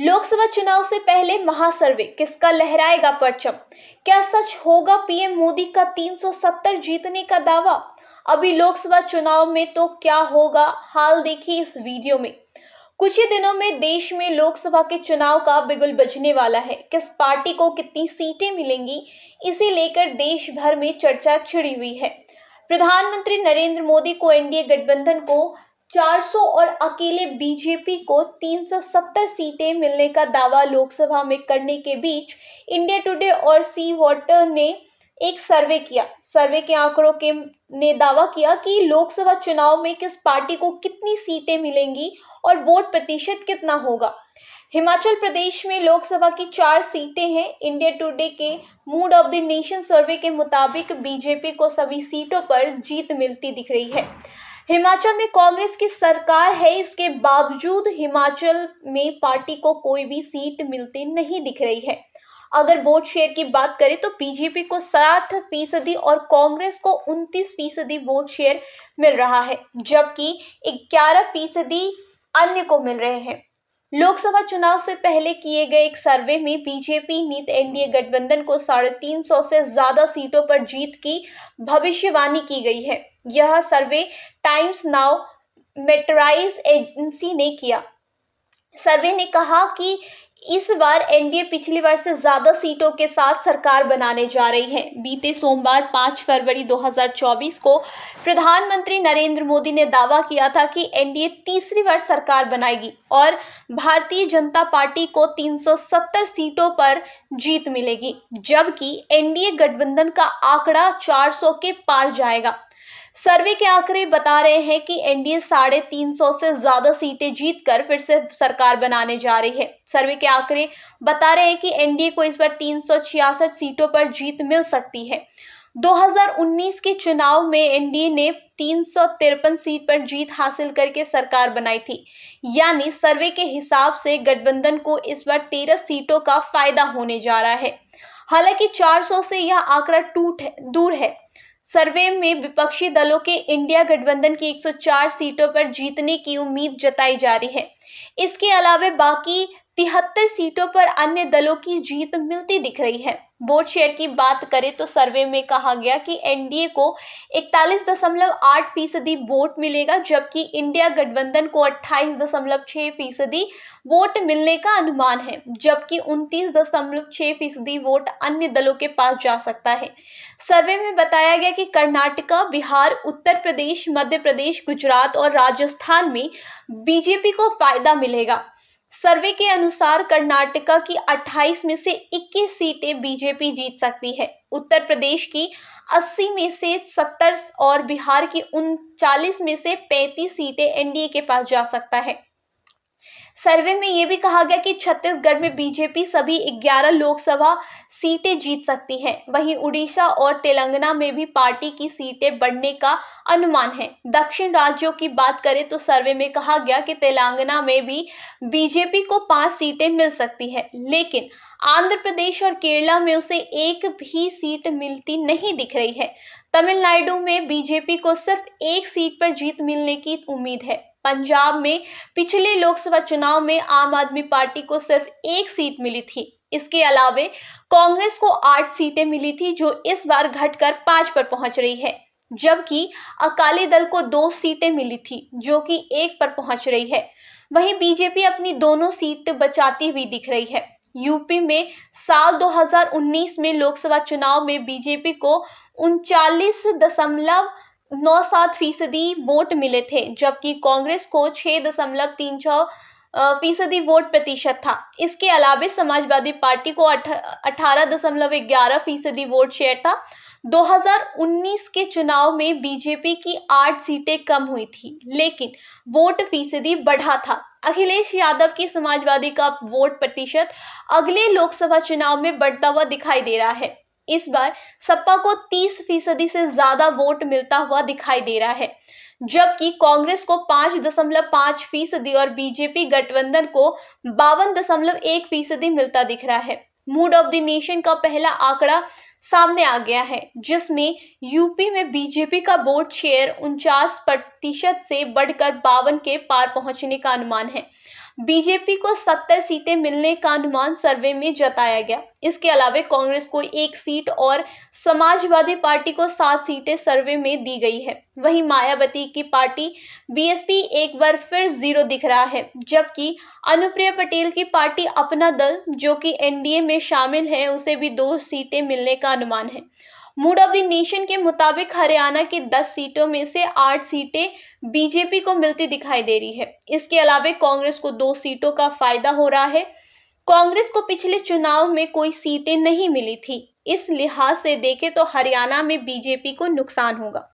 लोकसभा चुनाव से पहले महासर्वे, किसका लहराएगा परचम? क्या सच होगा पीएम मोदी का 370 जीतने का दावा? अभी लोकसभा चुनाव में तो क्या होगा, हाल देखिए इस वीडियो में। कुछ ही दिनों में देश में लोकसभा के चुनाव का बिगुल बजने वाला है। किस पार्टी को कितनी सीटें मिलेंगी, इसे लेकर देश भर में चर्चा छिड़ी हुई है। प्रधानमंत्री नरेंद्र मोदी को एनडीए गठबंधन को 400 और अकेले बीजेपी को 370 सीटें मिलने का दावा लोकसभा में करने के बीच इंडिया टुडे और सी वोटर ने एक सर्वे किया। सर्वे के आंकड़ों के ने दावा किया कि लोकसभा चुनाव में किस पार्टी को कितनी सीटें मिलेंगी और वोट प्रतिशत कितना होगा। हिमाचल प्रदेश में लोकसभा की 4 सीटें हैं। इंडिया टुडे के मूड ऑफ द नेशन सर्वे के मुताबिक बीजेपी को सभी सीटों पर जीत मिलती दिख रही है। हिमाचल में कांग्रेस की सरकार है, इसके बावजूद हिमाचल में पार्टी को कोई भी सीट मिलती नहीं दिख रही है। अगर वोट शेयर की बात करें तो बीजेपी को 60% और कांग्रेस को 29% वोट शेयर मिल रहा है, जबकि 11% अन्य को मिल रहे हैं। लोकसभा चुनाव से पहले किए गए एक सर्वे में बीजेपी नीत एनडीए गठबंधन को 350 से ज्यादा सीटों पर जीत की भविष्यवाणी की गई है। यह सर्वे टाइम्स नाउ मेट्राइज एजेंसी ने किया। सर्वे ने कहा कि इस बार एनडीए पिछली बार से ज्यादा सीटों के साथ सरकार बनाने जा रही है। बीते सोमवार 5 फरवरी 2024 को प्रधानमंत्री नरेंद्र मोदी ने दावा किया था कि एनडीए तीसरी बार सरकार बनाएगी और भारतीय जनता पार्टी को 370 सीटों पर जीत मिलेगी, जबकि एनडीए गठबंधन का आंकड़ा 400 के पार जाएगा। सर्वे के आंकड़े बता रहे हैं कि एनडीए 350 से ज्यादा सीटें जीतकर फिर से सरकार बनाने जा रही है। सर्वे के आंकड़े बता रहे हैं कि एनडीए को इस बार 366 सीटों पर जीत मिल सकती है। 2019 के चुनाव में एनडीए ने 353 सीट पर जीत हासिल करके सरकार बनाई थी। यानी सर्वे के हिसाब से गठबंधन को इस बार 13 सीटों का फायदा होने जा रहा है। हालांकि 400 से यह आंकड़ा दूर है। सर्वे में विपक्षी दलों के इंडिया गठबंधन की 104 सीटों पर जीतने की उम्मीद जताई जा रही है। इसके अलावा बाकी 73 सीटों पर अन्य दलों की जीत मिलती दिख रही है। वोट शेयर की बात करें तो सर्वे में कहा गया कि एनडीए को 41.8% वोट मिलेगा, जबकि इंडिया गठबंधन को 28.6% वोट मिलने का अनुमान है, जबकि 29.6% वोट अन्य दलों के पास जा सकता है। सर्वे में बताया गया कि कर्नाटका, बिहार, उत्तर प्रदेश, मध्य प्रदेश, गुजरात और राजस्थान में बीजेपी को फायदा मिलेगा। सर्वे के अनुसार कर्नाटका की 28 में से 21 सीटें बीजेपी जीत सकती है, उत्तर प्रदेश की 80 में से 70 और बिहार की 39 में से 35 सीटें एनडीए के पास जा सकता है। सर्वे में यह भी कहा गया कि छत्तीसगढ़ में बीजेपी सभी 11 लोकसभा सीटें जीत सकती है। वहीं उड़ीसा और तेलंगाना में भी पार्टी की सीटें बढ़ने का अनुमान है। दक्षिण राज्यों की बात करें तो सर्वे में कहा गया कि तेलंगाना में भी बीजेपी को 5 सीटें मिल सकती है, लेकिन आंध्र प्रदेश और केरला में उसे एक भी सीट मिलती नहीं दिख रही है। तमिलनाडु में बीजेपी को सिर्फ 1 सीट पर जीत मिलने की उम्मीद है। पंजाब में पिछले लोकसभा चुनाव में आम आदमी पार्टी को सिर्फ 1 सीट मिली थी। इसके अलावा कांग्रेस को 8 सीटें मिली थी, जो इस बार घटकर 5 पर पहुंच रही है, जबकि अकाली दल को 2 सीटें मिली थी, जो कि 1 पर पहुंच रही है। वहीं बीजेपी अपनी दोनों सीट बचाती हुई दिख रही है। यूपी में साल 2019 में लोकसभा चुनाव में बीजेपी को 39.97% वोट मिले थे, जबकि कांग्रेस को 6.36% वोट प्रतिशत था। इसके अलावा समाजवादी पार्टी को 18.11% वोट शेयर था। 2019 के चुनाव में बीजेपी की 8 सीटें कम हुई थी, लेकिन वोट फीसदी बढ़ा था। अखिलेश यादव की समाजवादी का वोट प्रतिशत अगले लोकसभा चुनाव में बढ़ता हुआ दिखाई दे रहा है। इस बार सपा को 30% से ज्यादा वोट मिलता हुआ दिखाई दे रहा है, जबकि कांग्रेस को 5.5% और बीजेपी गठबंधन को 52.1% मिलता दिख रहा है। मूड ऑफ द नेशन का पहला आंकड़ा सामने आ गया है, जिसमें यूपी में बीजेपी का वोट शेयर 49% से बढ़कर 52 के पार पहुंचने का अनुमान है। बीजेपी को 70 सीटें मिलने का अनुमान सर्वे में जताया गया। इसके अलावा कांग्रेस को 1 सीट और समाजवादी पार्टी को 7 सीटें सर्वे में दी गई है। वहीं मायावती की पार्टी बीएसपी एक बार फिर जीरो दिख रहा है, जबकि अनुप्रिया पटेल की पार्टी अपना दल, जो कि एनडीए में शामिल है, उसे भी 2 सीटें मिलने का अनुमान है। मूड ऑफ द नेशन के मुताबिक हरियाणा की 10 सीटों में से 8 सीटें बीजेपी को मिलती दिखाई दे रही है। इसके अलावा कांग्रेस को 2 सीटों का फायदा हो रहा है। कांग्रेस को पिछले चुनाव में कोई सीटें नहीं मिली थी। इस लिहाज से देखें तो हरियाणा में बीजेपी को नुकसान होगा।